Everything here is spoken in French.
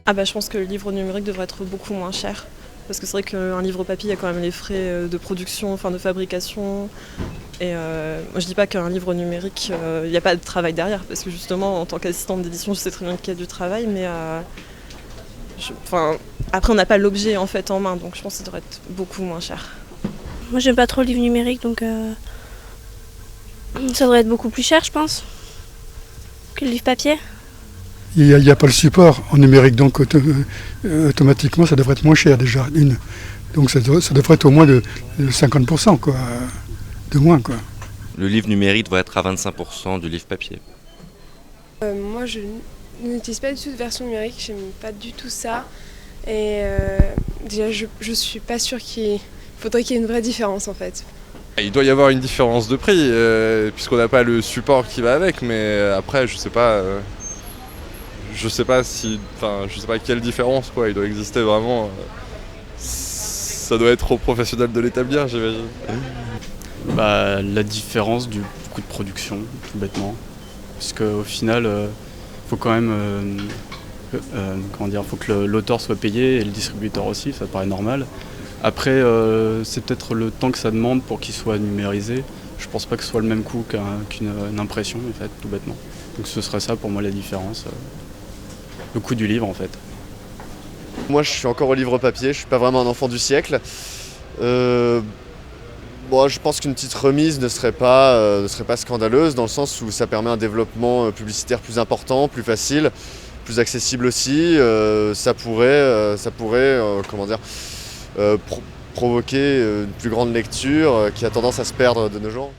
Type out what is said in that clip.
Ah bah je pense que le livre numérique devrait être beaucoup moins cher. Parce que c'est vrai qu'un livre papier, il y a quand même les frais de production, enfin de fabrication. Et moi je dis pas qu'un livre numérique, il n'y a pas de travail derrière. Parce que justement, en tant qu'assistante d'édition, je sais très bien qu'il y a du travail. Mais après, on n'a pas l'objet en fait en main. Donc je pense que ça devrait être beaucoup moins cher. Moi j'aime pas trop le livre numérique, donc ça devrait être beaucoup plus cher, je pense, que le livre papier. Il n'y a pas le support en numérique, donc automatiquement ça devrait être moins cher déjà. Donc ça devrait être au moins de 50% quoi, de moins, quoi. Le livre numérique doit être à 25% du livre papier. Moi, je n'utilise pas du tout de version numérique, j'aime pas du tout ça. Et déjà, je suis pas sûre qu'il faudrait qu'il y ait une vraie différence en fait. Il doit y avoir une différence de prix, puisqu'on n'a pas le support qui va avec, mais après, je sais pas quelle différence quoi. Il doit exister vraiment. Ça doit être aux professionnels de l'établir, j'imagine. La différence du coût de production, tout bêtement. Parce qu'au final, faut quand même, faut que l'auteur soit payé et le distributeur aussi, ça paraît normal. Après, c'est peut-être le temps que ça demande pour qu'il soit numérisé. Je pense pas que ce soit le même coût qu'une impression, en fait, tout bêtement. Donc ce serait ça pour moi la différence, le coût du livre en fait. Moi je suis encore au livre papier, je suis pas vraiment un enfant du siècle. Je pense qu'une petite remise ne serait pas scandaleuse, dans le sens où ça permet un développement publicitaire plus important, plus facile, plus accessible aussi. Ça pourrait provoquer une plus grande lecture qui a tendance à se perdre de nos jours.